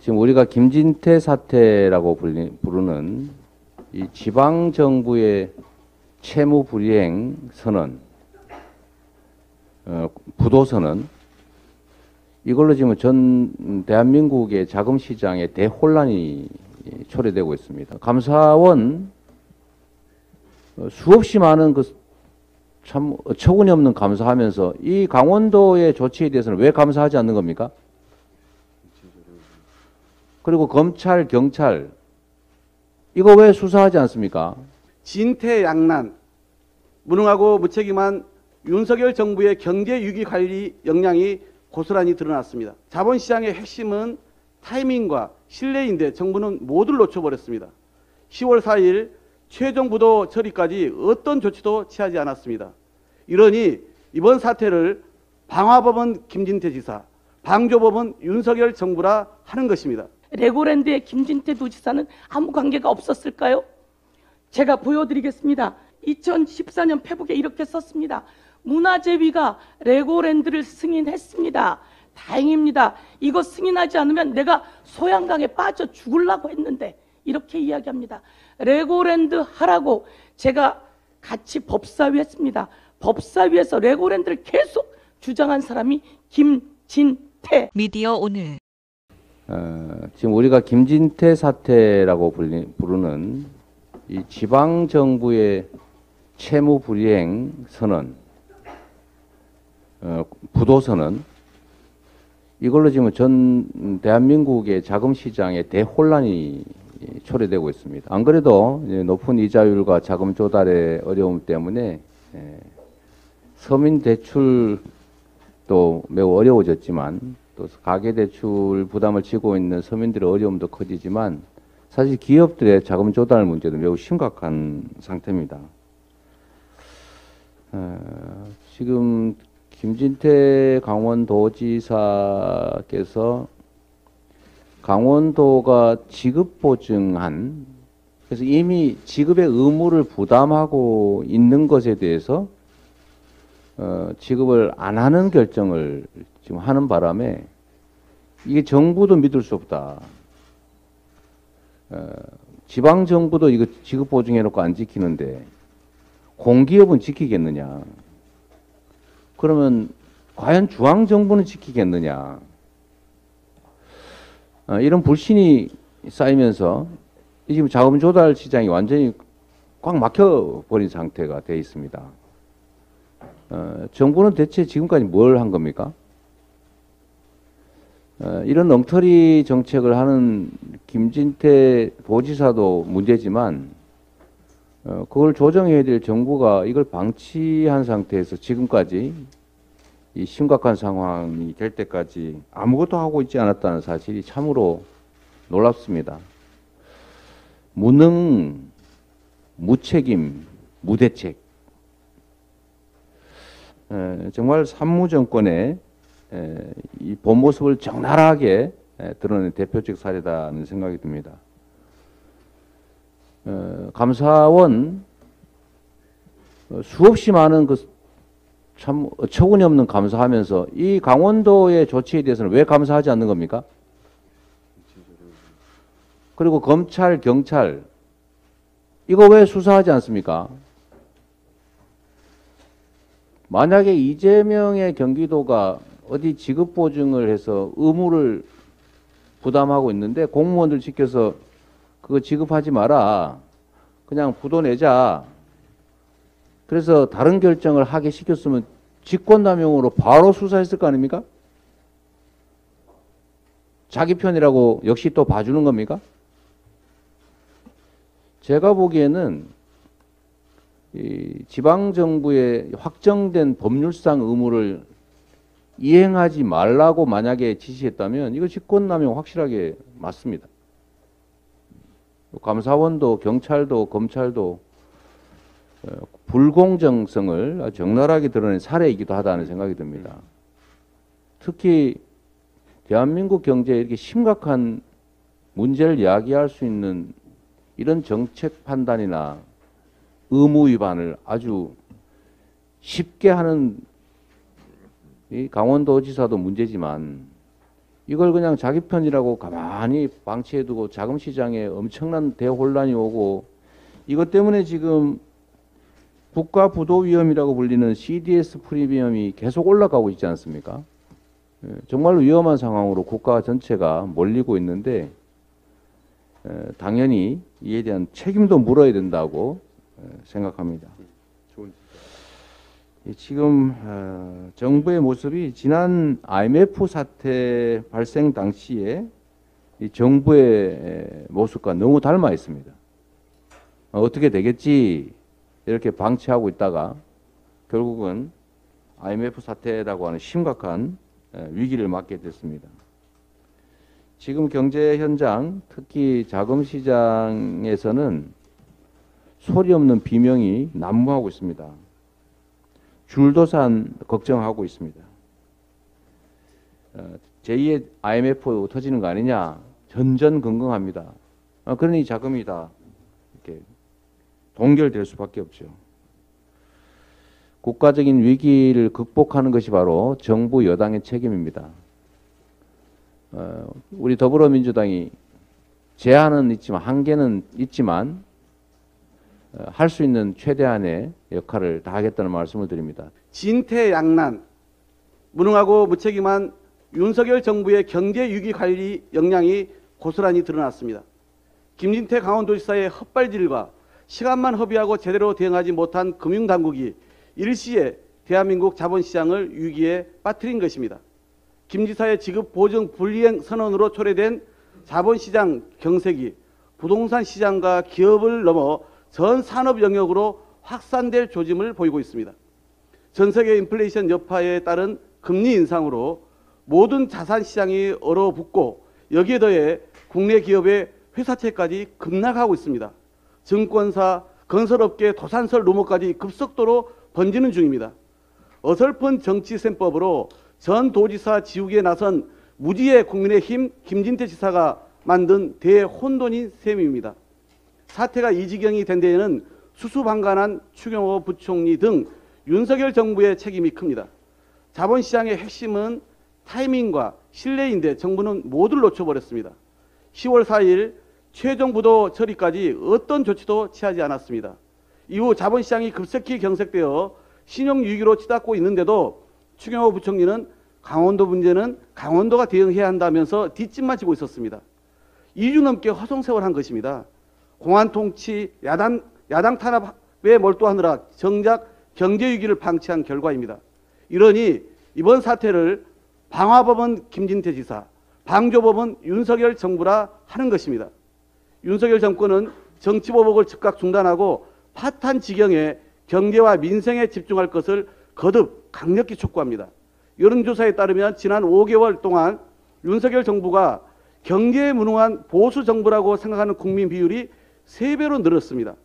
지금 우리가 김진태 사태라고 부르는 이 지방 정부의 채무 불이행 선언, 부도 선언, 이걸로 지금 전 대한민국의 자금 시장에 대혼란이 초래되고 있습니다. 감사원 수없이 많은 참 어처구니 없는 감사하면서 이 강원도의 조치에 대해서는 왜 감사하지 않는 겁니까? 그리고 검찰, 경찰 이거 왜 수사하지 않습니까? 진퇴양난, 무능하고 무책임한 윤석열 정부의 경제 위기 관리 역량이 고스란히 드러났습니다. 자본시장의 핵심은 타이밍과 신뢰인데 정부는 모두를 놓쳐버렸습니다. 10월 4일 최종 부도 처리까지 어떤 조치도 취하지 않았습니다. 이러니 이번 사태를 방화범은 김진태 지사, 방조범은 윤석열 정부라 하는 것입니다. 레고랜드의 김진태 도지사는 아무 관계가 없었을까요? 제가 보여드리겠습니다. 2014년 페북에 이렇게 썼습니다. 문화재위가 레고랜드를 승인했습니다. 다행입니다. 이거 승인하지 않으면 내가 소양강에 빠져 죽으려고 했는데, 이렇게 이야기합니다. 레고랜드 하라고 제가 같이 법사위 했습니다. 법사위에서 레고랜드를 계속 주장한 사람이 김진태. 미디어 오늘. 지금 우리가 김진태 사태라고 부르는 이 지방 정부의 채무 불이행 선언, 부도 선언, 이걸로 지금 전 대한민국의 자금 시장에 대혼란이 초래되고 있습니다. 안 그래도 높은 이자율과 자금 조달의 어려움 때문에 서민 대출도 매우 어려워졌지만, 또 가계대출 부담을 지고 있는 서민들의 어려움도 커지지만, 사실 기업들의 자금 조달 문제도 매우 심각한 상태입니다. 지금 김진태 강원도지사께서 강원도가 지급보증한, 그래서 이미 지급의 의무를 부담하고 있는 것에 대해서 지급을 안 하는 결정을 지금 하는 바람에 이게 정부도 믿을 수 없다. 지방 정부도 이거 지급 보증해놓고 안 지키는데 공기업은 지키겠느냐? 그러면 과연 중앙 정부는 지키겠느냐? 이런 불신이 쌓이면서 지금 자금 조달 시장이 완전히 꽉 막혀 버린 상태가 되어 있습니다. 정부는 대체 지금까지 뭘 한 겁니까? 이런 엉터리 정책을 하는 김진태 도지사도 문제지만, 그걸 조정해야 될 정부가 이걸 방치한 상태에서 지금까지 이 심각한 상황이 될 때까지 아무것도 하고 있지 않았다는 사실이 참으로 놀랍습니다. 무능, 무책임, 무대책. 정말 산무정권의 이 본 모습을 적나라하게 드러낸 대표적 사례다는 생각이 듭니다. 감사원 수없이 많은 참 어처구니 없는 감사하면서 이 강원도의 조치에 대해서는 왜 감사하지 않는 겁니까? 그리고 검찰, 경찰 이거 왜 수사하지 않습니까? 만약에 이재명의 경기도가 어디 지급 보증을 해서 의무를 부담하고 있는데 공무원들 시켜서 그거 지급하지 마라, 그냥 부도 내자, 그래서 다른 결정을 하게 시켰으면 직권남용으로 바로 수사했을 거 아닙니까? 자기 편이라고 역시 또 봐주는 겁니까? 제가 보기에는 이 지방정부의 확정된 법률상 의무를 이행하지 말라고 만약에 지시했다면 이거 직권남용 확실하게 맞습니다. 감사원도 경찰도 검찰도 불공정성을 적나라하게 드러낸 사례이기도 하다는 생각이 듭니다. 특히 대한민국 경제에 이렇게 심각한 문제를 야기할 수 있는 이런 정책 판단이나 의무 위반을 아주 쉽게 하는 이 강원도지사도 문제지만, 이걸 그냥 자기 편이라고 가만히 방치해두고 자금 시장에 엄청난 대혼란이 오고, 이것 때문에 지금 국가 부도 위험이라고 불리는 CDS 프리미엄이 계속 올라가고 있지 않습니까? 정말로 위험한 상황으로 국가 전체가 몰리고 있는데, 당연히 이에 대한 책임도 물어야 된다고 생각합니다. 지금 정부의 모습이 지난 IMF 사태 발생 당시에 이 정부의 모습과 너무 닮아 있습니다. 어떻게 되겠지 이렇게 방치하고 있다가 결국은 IMF 사태라고 하는 심각한 위기를 맞게 됐습니다. 지금 경제 현장, 특히 자금 시장에서는 소리 없는 비명이 난무하고 있습니다. 줄도산 걱정하고 있습니다. 제2의 IMF 터지는 거 아니냐, 전전긍긍합니다. 그러니 자금이 다 이렇게 동결될 수밖에 없죠. 국가적인 위기를 극복하는 것이 바로 정부 여당의 책임입니다. 우리 더불어민주당이 제한은 있지만, 한계는 있지만 할 수 있는 최대한의 역할을 다하겠다는 말씀을 드립니다. 진퇴양난, 무능하고 무책임한 윤석열 정부의 경제 위기 관리 역량이 고스란히 드러났습니다. 김진태 강원도지사의 헛발질과 시간만 허비하고 제대로 대응하지 못한 금융당국이 일시에 대한민국 자본시장을 위기에 빠뜨린 것입니다. 김 지사의 지급 보증 불이행 선언으로 초래된 자본시장 경색이 부동산 시장과 기업을 넘어 전 산업 영역으로 확산될 조짐을 보이고 있습니다. 전 세계 인플레이션 여파에 따른 금리 인상으로 모든 자산 시장이 얼어붙고, 여기에 더해 국내 기업의 회사채까지 급락하고 있습니다. 증권사, 건설업계, 도산설 루머까지 급속도로 번지는 중입니다. 어설픈 정치셈법으로 전 도지사 지우개에 나선 무지의 국민의힘 김진태 지사가 만든 대혼돈인 셈입니다. 사태가 이 지경이 된 데에는 수수방관한 추경호 부총리 등 윤석열 정부의 책임이 큽니다. 자본시장의 핵심은 타이밍과 신뢰인데 정부는 모두를 놓쳐버렸습니다. 10월 4일 최종 부도 처리까지 어떤 조치도 취하지 않았습니다. 이후 자본시장이 급속히 경색되어 신용위기로 치닫고 있는데도 추경호 부총리는 강원도 문제는 강원도가 대응해야 한다면서 뒷짐만 지고 있었습니다. 2주 넘게 허송세월한 것입니다. 공안 통치, 야당 탄압에 몰두하느라 정작 경제위기를 방치한 결과입니다. 이러니 이번 사태를 방화법은 김진태 지사, 방조법은 윤석열 정부라 하는 것입니다. 윤석열 정권은 정치보복을 즉각 중단하고 파탄 지경에 경제와 민생에 집중할 것을 거듭 강력히 촉구합니다. 여론조사에 따르면 지난 5개월 동안 윤석열 정부가 경제에 무능한 보수 정부라고 생각하는 국민 비율이 3배로 늘었습니다.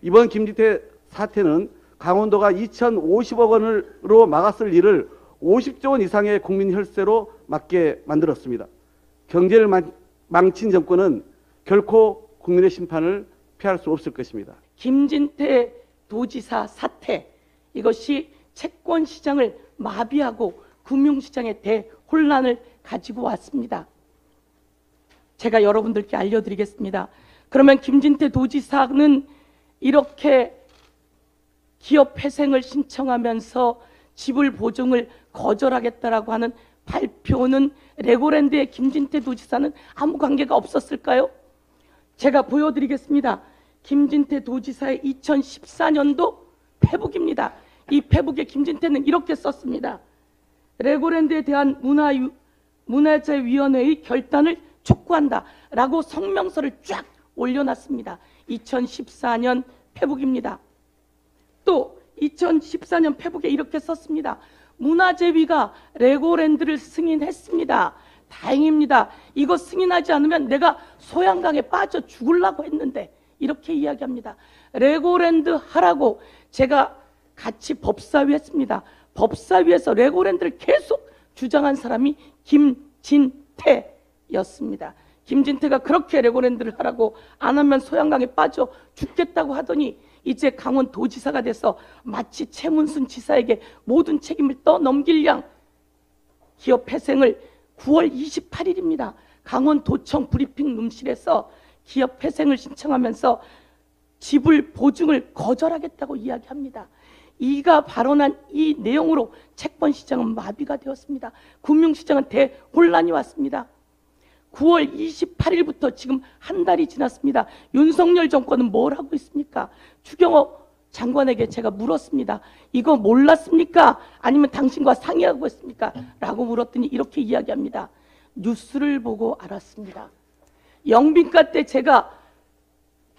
이번 김진태 사태는 강원도가 2,050억 원으로 막았을 일을 50조 원 이상의 국민 혈세로 막게 만들었습니다. 경제를 망친 정권은 결코 국민의 심판을 피할 수 없을 것입니다. 김진태 도지사 사태, 이것이 채권 시장을 마비하고 금융시장의 대혼란을 가지고 왔습니다. 제가 여러분들께 알려드리겠습니다. 그러면 김진태 도지사는 이렇게 기업 회생을 신청하면서 지불 보증을 거절하겠다라고 하는 발표는 레고랜드의 김진태 도지사는 아무 관계가 없었을까요? 제가 보여드리겠습니다. 김진태 도지사의 2014년도 페북입니다. 이 페북에 김진태는 이렇게 썼습니다. 레고랜드에 대한 문화재위원회의 결단을 촉구한다 라고 성명서를 쫙 올려놨습니다. 2014년 페북입니다. 또 2014년 페북에 이렇게 썼습니다. 문화재위가 레고랜드를 승인했습니다. 다행입니다. 이거 승인하지 않으면 내가 소양강에 빠져 죽으려고 했는데, 이렇게 이야기합니다. 레고랜드 하라고 제가 같이 법사위 했습니다. 법사위에서 레고랜드를 계속 주장한 사람이 김진태였습니다. 김진태가 그렇게 레고랜드를 하라고 안 하면 소양강에 빠져 죽겠다고 하더니 이제 강원도지사가 돼서 마치 최문순 지사에게 모든 책임을 떠넘길 양 기업 회생을 9월 28일입니다. 강원도청 브리핑 룸실에서 기업 회생을 신청하면서 지불 보증을 거절하겠다고 이야기합니다. 이가 발언한 이 내용으로 채권시장은 마비가 되었습니다. 금융시장은 대혼란이 왔습니다. 9월 28일부터 지금 한 달이 지났습니다. 윤석열 정권은 뭘 하고 있습니까? 추경호 장관에게 제가 물었습니다. 이거 몰랐습니까? 아니면 당신과 상의하고 있습니까? 라고 물었더니 이렇게 이야기합니다. 뉴스를 보고 알았습니다. 영빈관 때 제가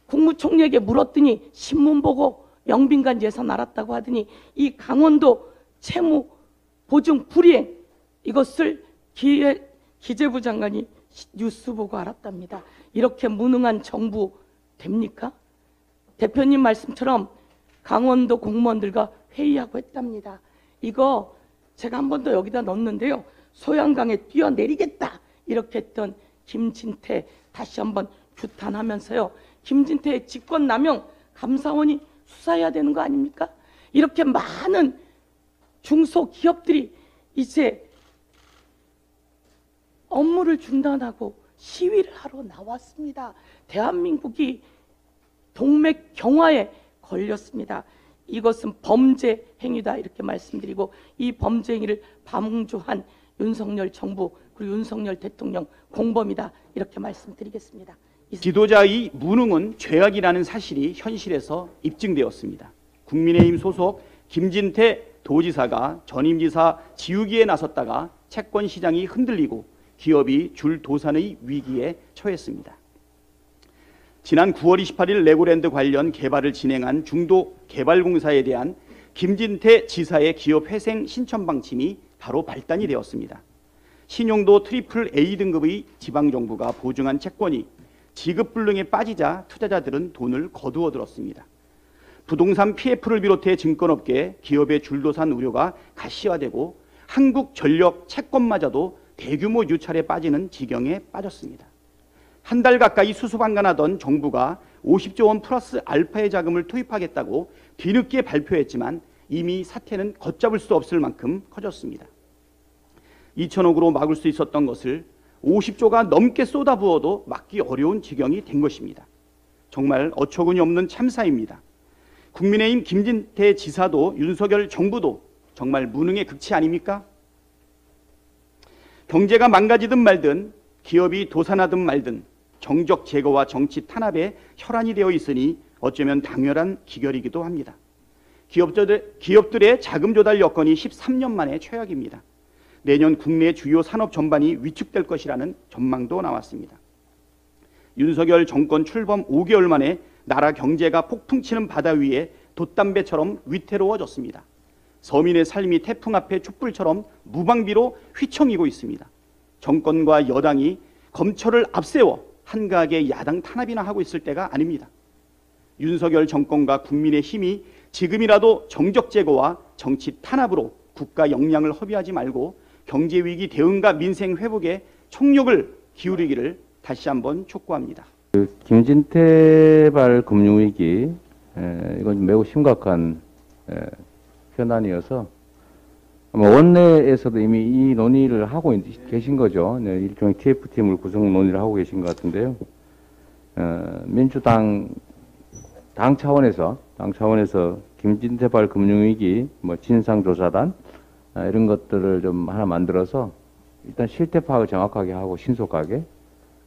국무총리에게 물었더니 신문 보고 영빈관 예산 알았다고 하더니 이 강원도 채무 보증 불이행 이것을 기재부 장관이 뉴스 보고 알았답니다. 이렇게 무능한 정부 됩니까? 대표님 말씀처럼 강원도 공무원들과 회의하고 했답니다. 이거 제가 한 번 더 여기다 넣었는데요. 소양강에 뛰어내리겠다 이렇게 했던 김진태 다시 한번 규탄하면서요. 김진태의 직권남용 감사원이 수사해야 되는 거 아닙니까? 이렇게 많은 중소기업들이 이제 업무를 중단하고 시위를 하러 나왔습니다. 대한민국이 동맥 경화에 걸렸습니다. 이것은 범죄 행위다 이렇게 말씀드리고 이 범죄 행위를 방조한 윤석열 정부 그리고 윤석열 대통령 공범이다 이렇게 말씀드리겠습니다. 지도자의 무능은 죄악이라는 사실이 현실에서 입증되었습니다. 국민의힘 소속 김진태 도지사가 전임지사 지우기에 나섰다가 채권 시장이 흔들리고 기업이 줄도산의 위기에 처했습니다. 지난 9월 28일 레고랜드 관련 개발을 진행한 중도개발공사에 대한 김진태 지사의 기업 회생 신청 방침이 바로 발단이 되었습니다. 신용도 트리플 A 등급의 지방정부가 보증한 채권이 지급불능에 빠지자 투자자들은 돈을 거두어 들었습니다. 부동산 PF를 비롯해 증권업계 기업의 줄도산 우려가 가시화되고 한국전력 채권마저도 대규모 유찰에 빠지는 지경에 빠졌습니다. 한 달 가까이 수수방관하던 정부가 50조 원 플러스 알파의 자금을 투입하겠다고 뒤늦게 발표했지만 이미 사태는 걷잡을 수 없을 만큼 커졌습니다. 2천억으로 막을 수 있었던 것을 50조가 넘게 쏟아부어도 막기 어려운 지경이 된 것입니다. 정말 어처구니 없는 참사입니다. 국민의힘 김진태 지사도 윤석열 정부도 정말 무능의 극치 아닙니까? 경제가 망가지든 말든 기업이 도산하든 말든 정적 제거와 정치 탄압에 혈안이 되어 있으니 어쩌면 당연한 기결이기도 합니다. 기업들의 자금 조달 여건이 13년 만에 최악입니다. 내년 국내 주요 산업 전반이 위축될 것이라는 전망도 나왔습니다. 윤석열 정권 출범 5개월 만에 나라 경제가 폭풍치는 바다 위에 돛담배처럼 위태로워졌습니다. 서민의 삶이 태풍 앞에 촛불처럼 무방비로 휘청이고 있습니다. 정권과 여당이 검찰을 앞세워 한가하게 야당 탄압이나 하고 있을 때가 아닙니다. 윤석열 정권과 국민의 힘이 지금이라도 정적 제거와 정치 탄압으로 국가 역량을 허비하지 말고 경제위기 대응과 민생 회복에 총력을 기울이기를 다시 한번 촉구합니다. 김진태발 금융위기 이건 매우 심각한 현안이어서 아마 원내에서도 이미 이 논의를 하고 계신 거죠. 네, 일종의 TF팀을 구성 논의를 하고 계신 것 같은데요. 민주당 당 차원에서 김진태발 금융위기 뭐 진상조사단 이런 것들을 좀 하나 만들어서 일단 실태 파악을 정확하게 하고 신속하게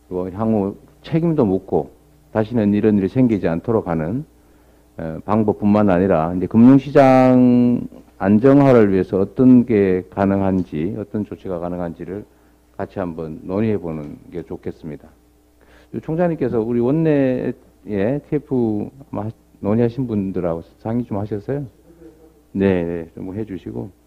그리고 향후 책임도 묻고 다시는 이런 일이 생기지 않도록 하는 방법뿐만 아니라 이제 금융시장 안정화를 위해서 어떤 게 가능한지 어떤 조치가 가능한지를 같이 한번 논의해 보는 게 좋겠습니다. 총장님께서 우리 원내에 TF 논의하신 분들하고 상의 좀 하셨어요? 네, 좀 해주시고.